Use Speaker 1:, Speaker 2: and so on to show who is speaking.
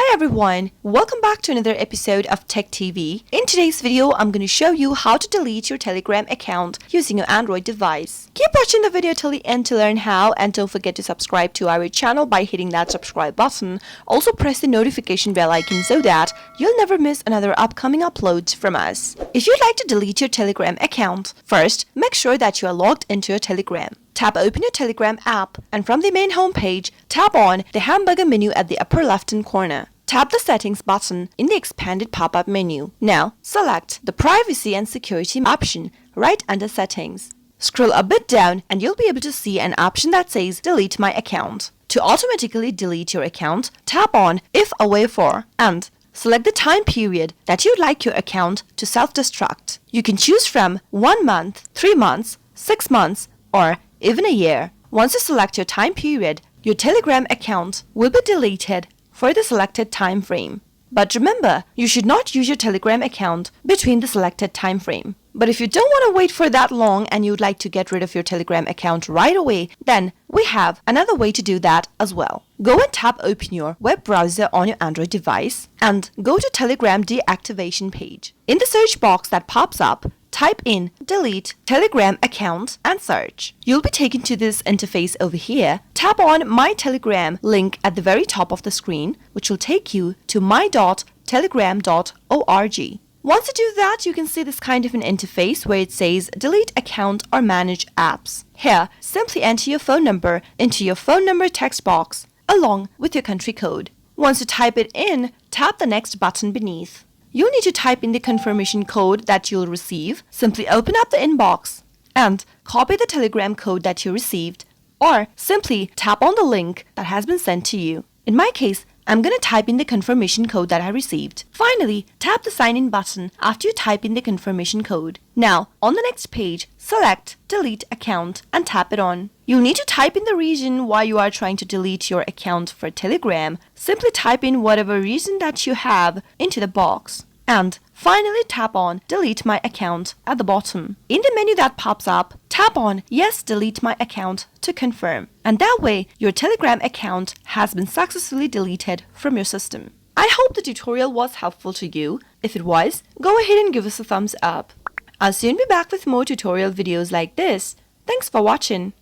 Speaker 1: Hi everyone, welcome back to another episode of Tech TV. In today's video, I'm going to show you how to delete your Telegram account using your Android device. Keep watching the video till the end to learn how, and don't forget to subscribe to our channel by hitting that subscribe button. Also press the notification bell icon so that you'll never miss another upcoming upload from us. If you'd like to delete your Telegram account, first make sure that you are logged into your Telegram. Tap Open your Telegram app, and from the main homepage, tap on the hamburger menu at the upper left-hand corner. Tap the Settings button in the expanded pop-up menu. Now, select the Privacy and Security option right under Settings. Scroll a bit down and you'll be able to see an option that says Delete My Account. To automatically delete your account, tap on If Away For and select the time period that you'd like your account to self-destruct. You can choose from 1 month, 3 months, 6 months, or even a year. Once you select your time period, your Telegram account will be deleted for the selected time frame. But remember, you should not use your Telegram account between the selected time frame. But if you don't want to wait for that long and you'd like to get rid of your Telegram account right away, then we have another way to do that as well. Go and tap Open your web browser on your Android device and go to Telegram deactivation page. In the search box that pops up, type in Delete Telegram Account and search. You'll be taken to this interface over here. Tap on My Telegram link at the very top of the screen, which will take you to my.telegram.org. Once you do that, you can see this kind of an interface where it says Delete Account or Manage Apps. Here, simply enter your phone number into your phone number text box along with your country code. Once you type it in, tap the Next button beneath. You'll need to type in the confirmation code that you'll receive. Simply open up the inbox and copy the Telegram code that you received, or simply tap on the link that has been sent to you. In my case, I'm going to type in the confirmation code that I received. Finally, tap the sign in button after you type in the confirmation code. Now, on the next page, select Delete Account and tap it on. You'll need to type in the reason why you are trying to delete your account for Telegram. Simply type in whatever reason that you have into the box. And finally tap on Delete My Account at the bottom. In the menu that pops up, tap on Yes, Delete My Account to confirm. And that way, your Telegram account has been successfully deleted from your system. I hope the tutorial was helpful to you. If it was, go ahead and give us a thumbs up. I'll soon be back with more tutorial videos like this. Thanks for watching.